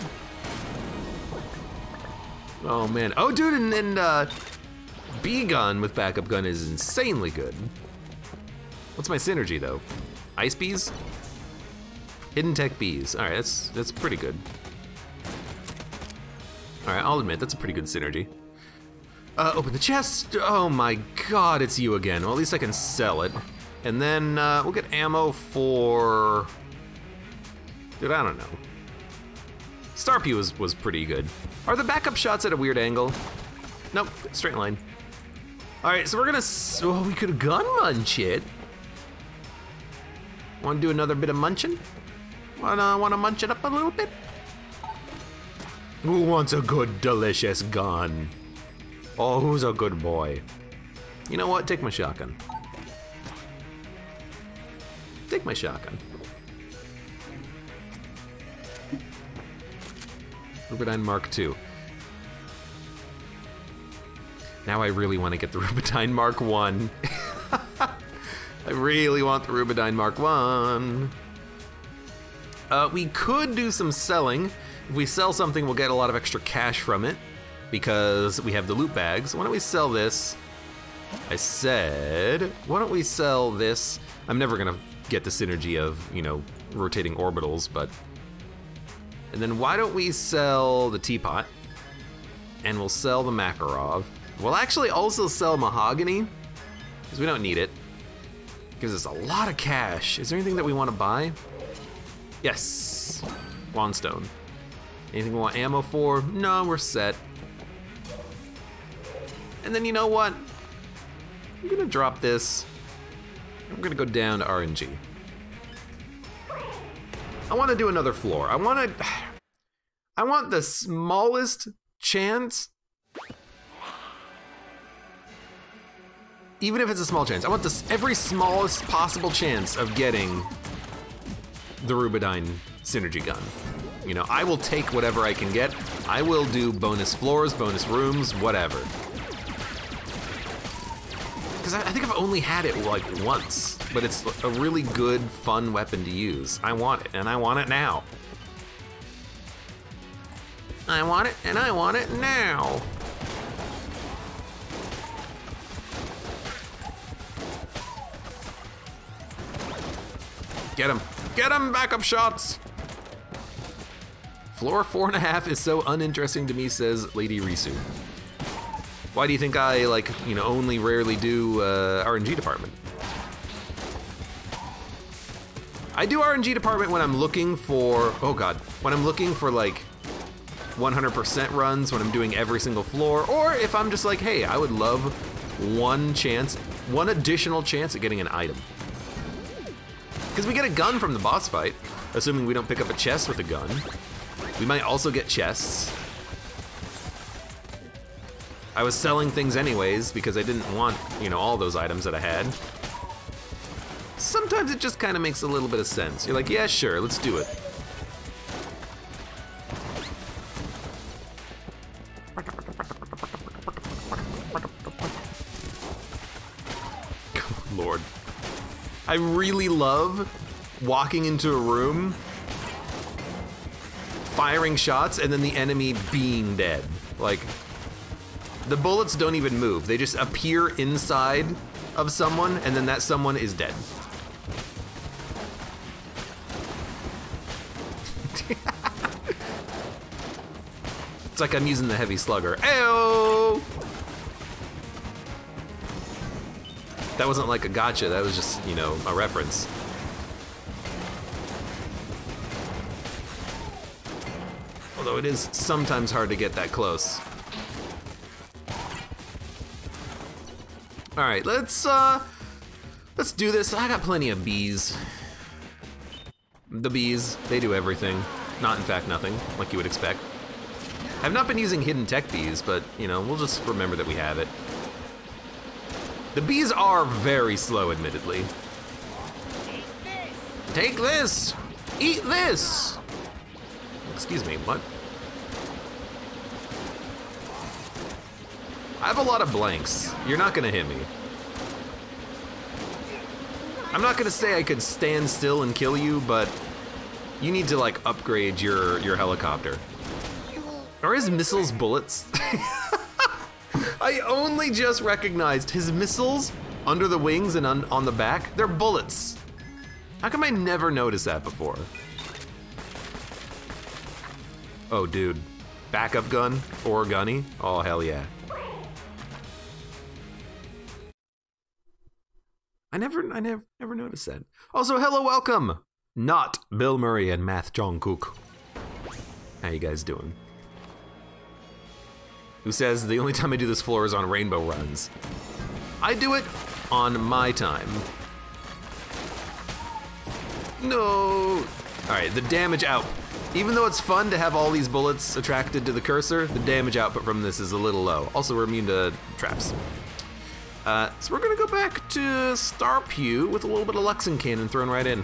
Oh man. Oh dude, and B gun with backup gun is insanely good. What's my synergy though? Ice bees? Hidden tech bees. All right, that's pretty good. All right, I'll admit that's a pretty good synergy. Open the chest. Oh my god, it's you again. Well, at least I can sell it. And then we'll get ammo for... Dude, I don't know. Starpy was pretty good. Are the backup shots at a weird angle? Nope, straight line. All right, so we're gonna... Oh, we could gun munch it. Want to do another bit of munching? Wanna munch it up a little bit? Who wants a good, delicious gun? Oh, who's a good boy? You know what? Take my shotgun. Take my shotgun. Rubidine Mark II. Now I really want to get the Rubidine Mark I. I really want the Rubidine Mark I. We could do some selling. If we sell something, we'll get a lot of extra cash from it because we have the loot bags. Why don't we sell this? I said, why don't we sell this? I'm never gonna get the synergy of, you know, rotating orbitals, but... And then why don't we sell the teapot? And we'll sell the Makarov. We'll actually also sell mahogany, because we don't need it. Gives us a lot of cash. Is there anything that we want to buy? Yes, Wandstone. Anything we want ammo for? No, we're set. And then you know what? I'm gonna drop this. I'm gonna go down to RNG. I want to do another floor. I want the smallest chance. Even if it's a small chance, I want every smallest possible chance of getting the Rubidine synergy gun. You know, I will take whatever I can get. I will do bonus floors, bonus rooms, whatever. Because I think I've only had it like once, but it's a really good, fun weapon to use. I want it, and I want it now. I want it, and I want it now. Get him. Get him, backup shots. Floor 4.5 is so uninteresting to me, says Lady Risu. Why do you think I, like, you know, only rarely do RNG department? I do RNG department when I'm looking for, oh god, when I'm looking for like 100% runs, when I'm doing every single floor, or if I'm just like, hey, I would love one additional chance at getting an item. Because we get a gun from the boss fight, assuming we don't pick up a chest with a gun. We might also get chests. I was selling things anyways because I didn't want, you know, all those items that I had. Sometimes it just kind of makes a little bit of sense. You're like, yeah, sure, let's do it. Lord. I really love walking into a room, firing shots, and then the enemy being dead. Like, the bullets don't even move. They just appear inside of someone, and then that someone is dead. It's like I'm using the heavy slugger. Ayo! That wasn't like a gotcha, that was just, you know, a reference. Although it is sometimes hard to get that close. All right, let's do this. I got plenty of bees. The bees, they do everything. Not, in fact, nothing, like you would expect. I've not been using hidden tech bees, but, you know, we'll just remember that we have it. The bees are very slow, admittedly. Take this! Eat this! Excuse me, what? have a lot of blanks. You're not gonna hit me. I'm not gonna say I could stand still and kill you, but you need to like upgrade your helicopter. Are his missiles bullets? I only just recognized his missiles under the wings and on the back, they're bullets. How come I never noticed that before? Oh, dude. Backup gun or gunny? Oh, hell yeah. I never noticed that. Also, hello, welcome. Not Bill Murray and Math Jungkook. How you guys doing? Who says the only time I do this floor is on rainbow runs? I do it on my time. No. All right, the damage out. Even though it's fun to have all these bullets attracted to the cursor, the damage output from this is a little low. Also, we're immune to traps. So we're gonna go back to Star Pew with a little bit of Luxon Cannon thrown right in.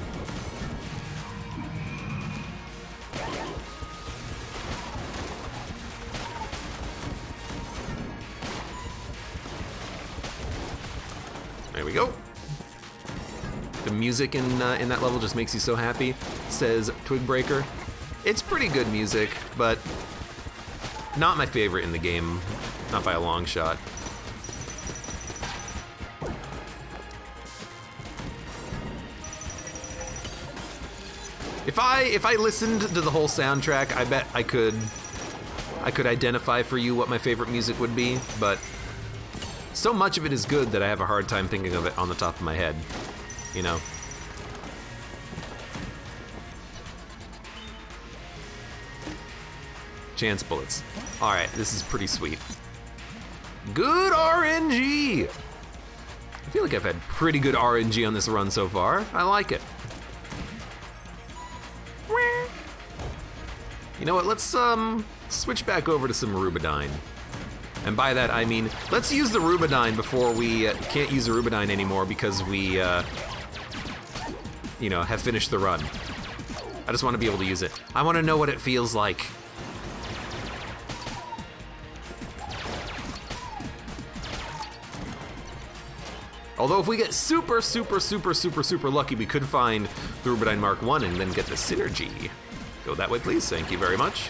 There we go. The music in that level just makes you so happy, says Twigbreaker. It's pretty good music, but not my favorite in the game, not by a long shot. If I listened to the whole soundtrack, I bet I could identify for you what my favorite music would be, but so much of it is good that I have a hard time thinking of it on the top of my head, you know? Chance bullets. All right, this is pretty sweet. Good RNG! I feel like I've had pretty good RNG on this run so far. I like it. You know what, let's switch back over to some Rubidyne. And by that I mean, let's use the Rubidyne before we can't use the Rubidyne anymore because we, you know, have finished the run. I just want to be able to use it. I want to know what it feels like. Although if we get super lucky, we could find the Rubidyne Mark I and then get the synergy. Go that way, please. Thank you very much.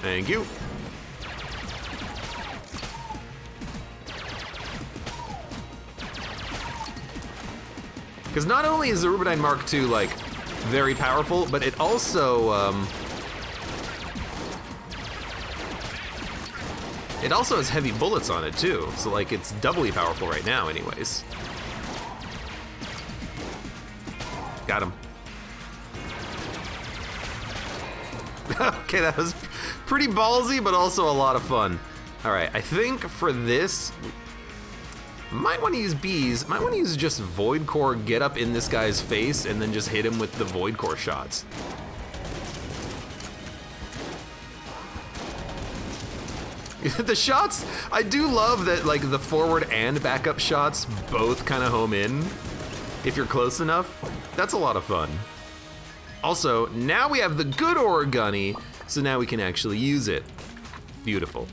Thank you. Because not only is the Rubidyne Mark II like very powerful, but it also has heavy bullets on it too. So like it's doubly powerful right now, anyways. Got him. Okay, that was pretty ballsy, but also a lot of fun. All right, I think for this, might want to use bees. Might want to use just Void Core, get up in this guy's face, and then just hit him with the Void Core shots. The shots, I do love that like the forward and backup shots both kind of home in if you're close enough. That's a lot of fun. Also, now we have the good Origami, so now we can actually use it. Beautiful.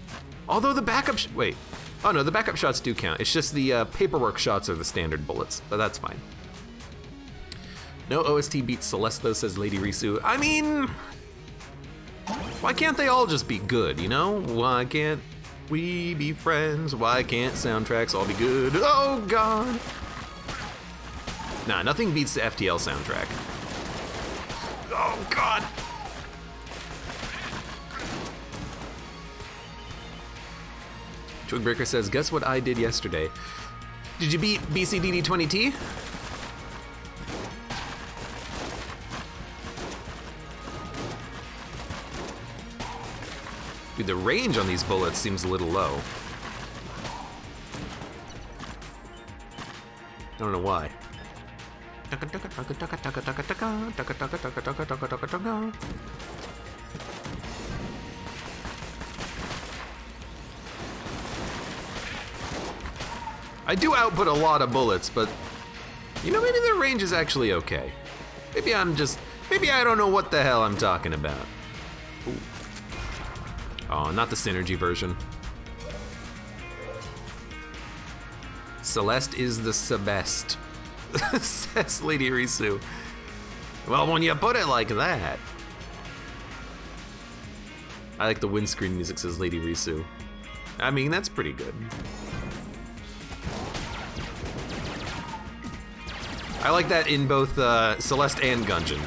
Although the backup, wait. Oh no, the backup shots do count. It's just the paperwork shots are the standard bullets, but that's fine. No OST beats Celeste though, says Lady Risu. I mean, why can't they all just be good, you know? Why can't we be friends? Why can't soundtracks all be good? Oh God. Nah, nothing beats the FTL soundtrack. Oh God. Twigbreaker says, guess what I did yesterday? Did you beat BCDD20T? Dude, the range on these bullets seems a little low. I don't know why. I do output a lot of bullets, but you know, maybe their range is actually okay. Maybe I don't know what the hell I'm talking about. Ooh. Oh, not the Synergy version. Celeste is the Sebest, says Lady Risu. Well, when you put it like that. I like the windscreen music, says Lady Risu. I mean, that's pretty good. I like that in both Celeste and Gungeon.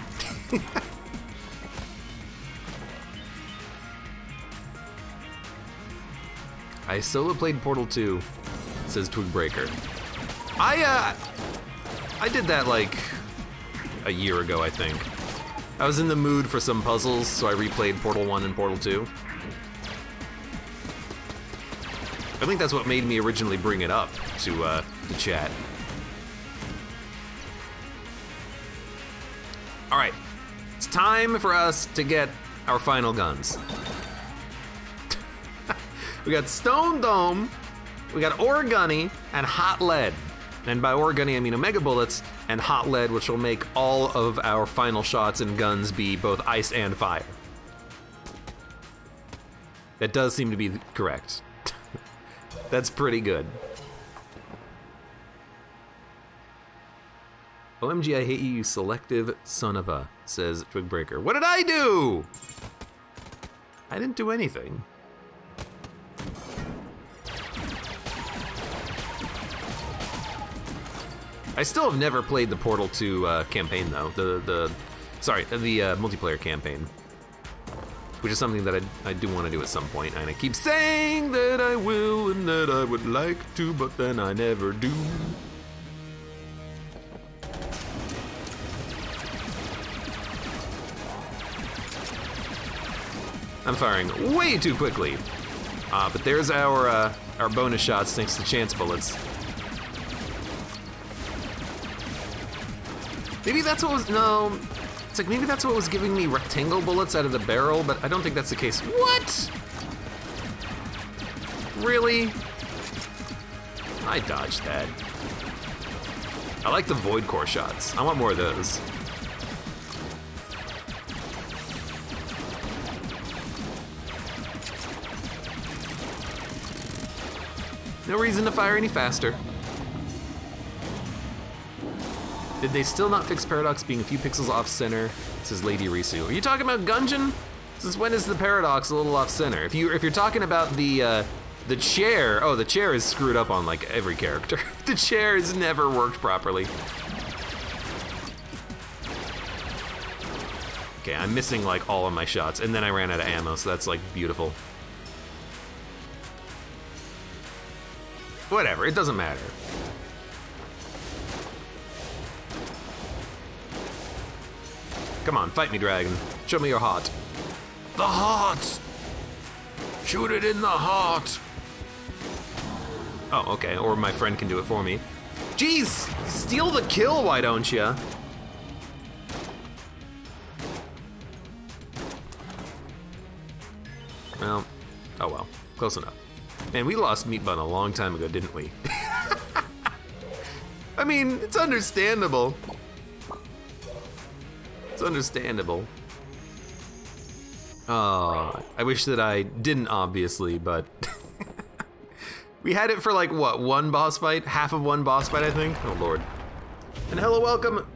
I solo played Portal 2, says Twigbreaker. I did that like a year ago, I think. I was in the mood for some puzzles, so I replayed Portal 1 and Portal 2. I think that's what made me originally bring it up to the chat. All right, it's time for us to get our final guns. We got Stone Dome, we got Ore-Gunny, and Hot Lead. And by Ore-Gunny, I mean Omega Bullets, and Hot Lead, which will make all of our final shots and guns be both ice and fire. That does seem to be correct. That's pretty good. OMG, I hate you, you selective son of a, says Twigbreaker. What did I do? I didn't do anything. I still have never played the Portal 2 campaign though, the multiplayer campaign, which is something that I do want to do at some point, and I keep saying that I will and that I would like to, but then I never do. I'm firing way too quickly, but there's our bonus shots thanks to chance bullets. Maybe that's what was, no, it's like maybe that's what was giving me rectangle bullets out of the barrel, but I don't think that's the case. What? Really? I dodged that. I like the Void Core shots. I want more of those. No reason to fire any faster. Did they still not fix Paradox being a few pixels off center? Says Lady Risu. Are you talking about Gungeon? Since when is the Paradox a little off center? If you're talking about the chair, oh, the chair is screwed up on like every character. The chair has never worked properly. Okay, I'm missing like all of my shots, and then I ran out of ammo, so that's like beautiful. Whatever, it doesn't matter. Come on, fight me, dragon. Show me your heart. The heart! Shoot it in the heart! Oh, okay, or my friend can do it for me. Jeez, steal the kill, why don't ya? Well, oh well, close enough. Man, we lost Meat Bun a long time ago, didn't we? I mean, it's understandable. It's understandable. Oh, I wish that I didn't, obviously, but we had it for like, what, one boss fight? Half of one boss fight, I think? Oh, Lord. And hello, welcome,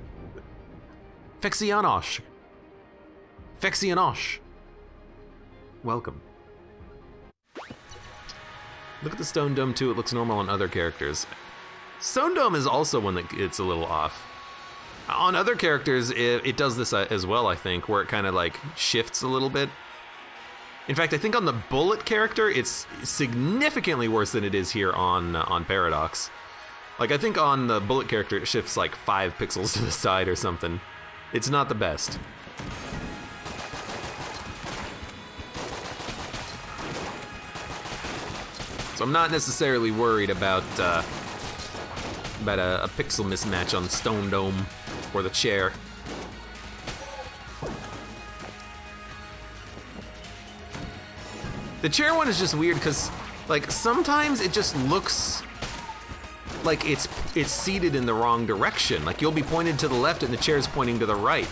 Fexianosh. Fexianosh. Welcome. Look at the Stone Dome, too. It looks normal on other characters. Stone Dome is also one that it's a little off. On other characters, it does this as well, I think, where it kind of like shifts a little bit. In fact, I think on the Bullet character, it's significantly worse than it is here on Paradox. Like, I think on the Bullet character, it shifts like 5 pixels to the side or something. It's not the best. So I'm not necessarily worried about a pixel mismatch on Stone Dome or the chair. The chair one is just weird because, like, sometimes it just looks like it's seated in the wrong direction. Like, you'll be pointed to the left and the chair's pointing to the right.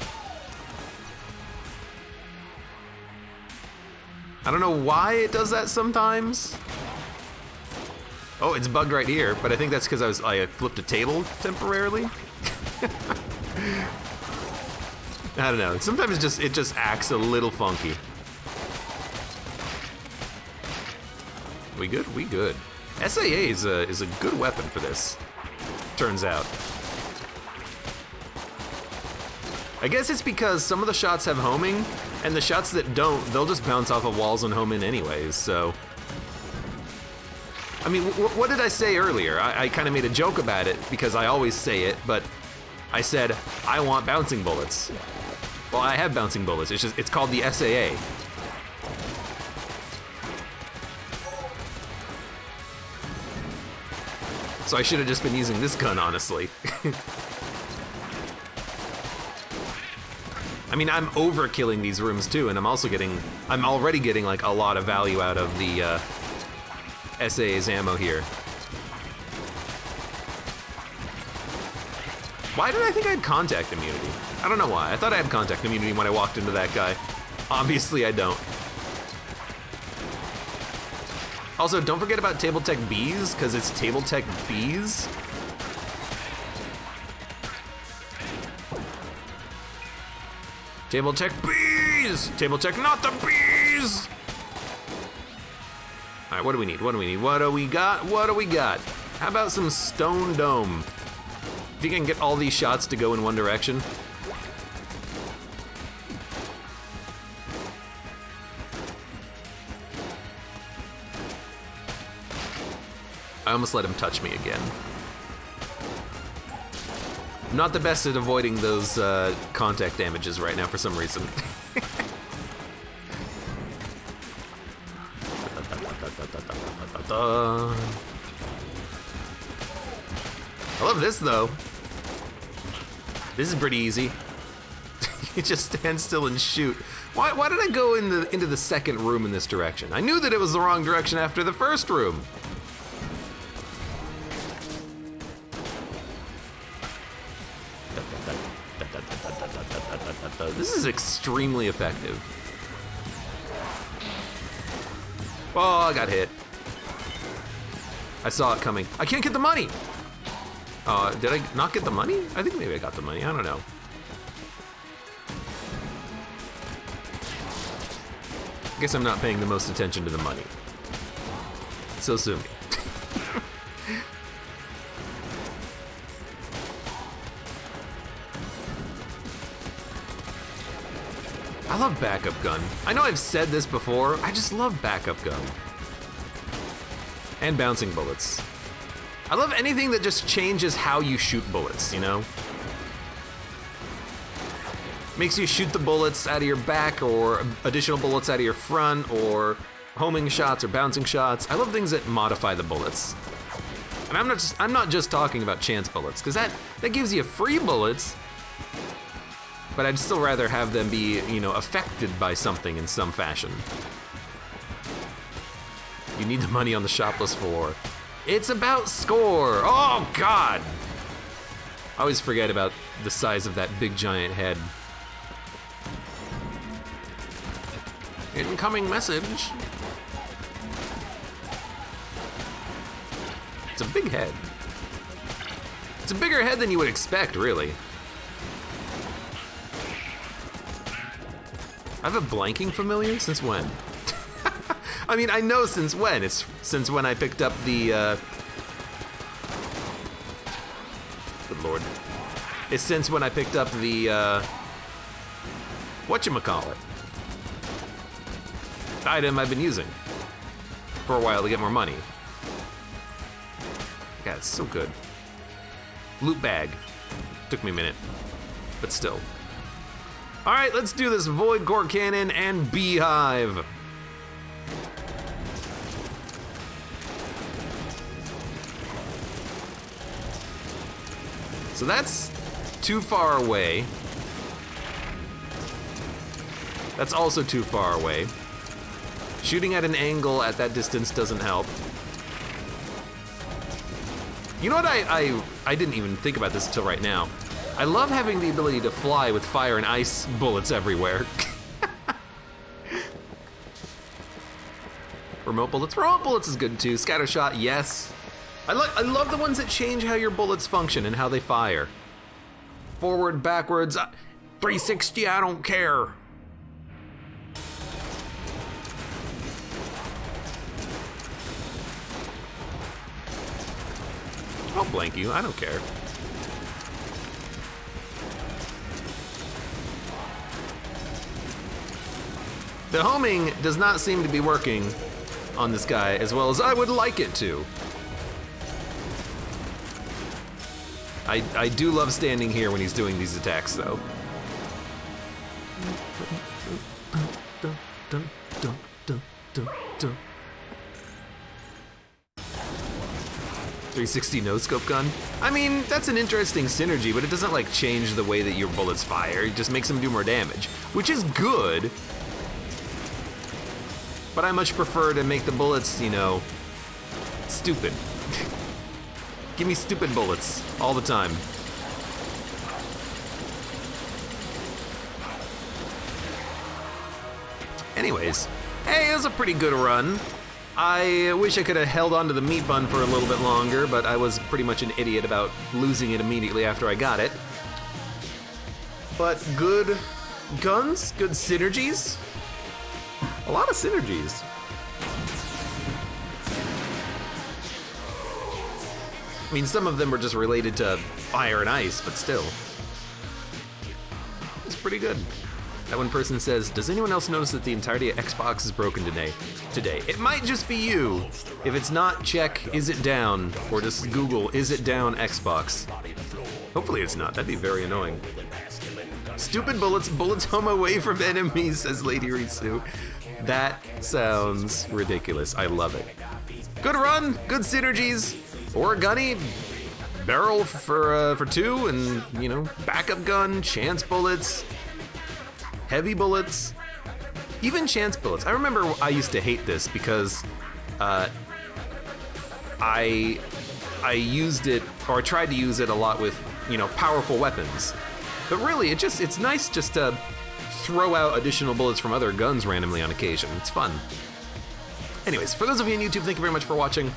I don't know why it does that sometimes. Oh, it's bugged right here, but I think that's because I flipped a table temporarily. I don't know. Sometimes it just acts a little funky. We good? We good. SAA is a good weapon for this. Turns out. I guess it's because some of the shots have homing, and the shots that don't, they'll just bounce off of walls and home in anyways, so. I mean, what did I say earlier? I kind of made a joke about it because I always say it, but I said, I want bouncing bullets. Well, I have bouncing bullets, it's called the SAA. So I should have just been using this gun, honestly. I mean, I'm overkilling these rooms too, and I'm already getting like a lot of value out of the SAA's ammo here. Why did I think I had contact immunity? I don't know why. I thought I had contact immunity when I walked into that guy. Obviously I don't. Also, don't forget about Table Tech Bees, because it's Table Tech Bees. Table Tech Bees! Table Tech, not the bees! Alright, what do we need? What do we need? What do we got? What do we got? How about some Stone Dome? If you can get all these shots to go in one direction. I almost let him touch me again. I'm not the best at avoiding those contact damages right now for some reason. I love this though. This is pretty easy. You just stand still and shoot. Why did I go into the second room in this direction? I knew that it was the wrong direction after the first room. This is extremely effective. Oh, I got hit. I saw it coming. I can't get the money. Did I not get the money? I think maybe I got the money. I don't know. I guess I'm not paying the most attention to the money. So sue me. I love backup gun. I know I've said this before, I just love backup gun. And bouncing bullets. I love anything that just changes how you shoot bullets, you know? Makes you shoot the bullets out of your back, or additional bullets out of your front, or homing shots or bouncing shots. I love things that modify the bullets. And I'm not just talking about chance bullets, because that gives you free bullets, but I'd still rather have them be, you know, affected by something in some fashion. You need the money on the shopless floor. It's about score. Oh, God. I always forget about the size of that big giant head. Incoming message. It's a big head. It's a bigger head than you would expect, really. I have a blanking familiar? Since when? I mean, I know since when. It's since when I picked up the, good lord. It's since when I picked up the, whatchamacallit. The item I've been using for a while to get more money. God, it's so good. Loot bag. Took me a minute, but still. All right, let's do this Void Core Cannon and Beehive. So that's too far away. That's also too far away. Shooting at an angle at that distance doesn't help. You know what, I didn't even think about this until right now. I love having the ability to fly with fire and ice bullets everywhere. Remote bullets. Remote bullets is good too. Scatter shot, yes. I love the ones that change how your bullets function and how they fire. Forward, backwards, 360, I don't care. I'll blank you, I don't care. The homing does not seem to be working on this guy as well as I would like it to. I do love standing here when he's doing these attacks, though. 360 no-scope gun? I mean, that's an interesting synergy, but it doesn't like change the way that your bullets fire. It just makes them do more damage, which is good. But I much prefer to make the bullets, you know, stupid. Give me stupid bullets all the time. Anyways, hey, it was a pretty good run. I wish I could have held on to the meat bun for a little bit longer, but I was pretty much an idiot about losing it immediately after I got it. But good guns, good synergies. A lot of synergies. I mean, some of them were just related to fire and ice, but still. It's pretty good. That one person says, does anyone else notice that the entirety of Xbox is broken today? It might just be you. If it's not, check, is it down? Or just Google, is it down Xbox? Hopefully it's not, that'd be very annoying. Stupid bullets, bullets home away from enemies, says Lady Risu. That sounds ridiculous, I love it. Good run, good synergies. Origami, barrel for 2, and you know, backup gun, chance bullets, heavy bullets, even chance bullets. I remember I used to hate this because I used it, or I tried to use it a lot with, you know, powerful weapons. But really, it's nice just to throw out additional bullets from other guns randomly on occasion. It's fun. Anyways, for those of you on YouTube, thank you very much for watching.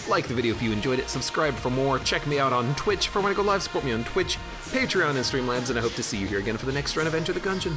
Like the video if you enjoyed it, subscribe for more, check me out on Twitch for when I go live, support me on Twitch, Patreon, and Streamlabs, and I hope to see you here again for the next run of Enter the Gungeon.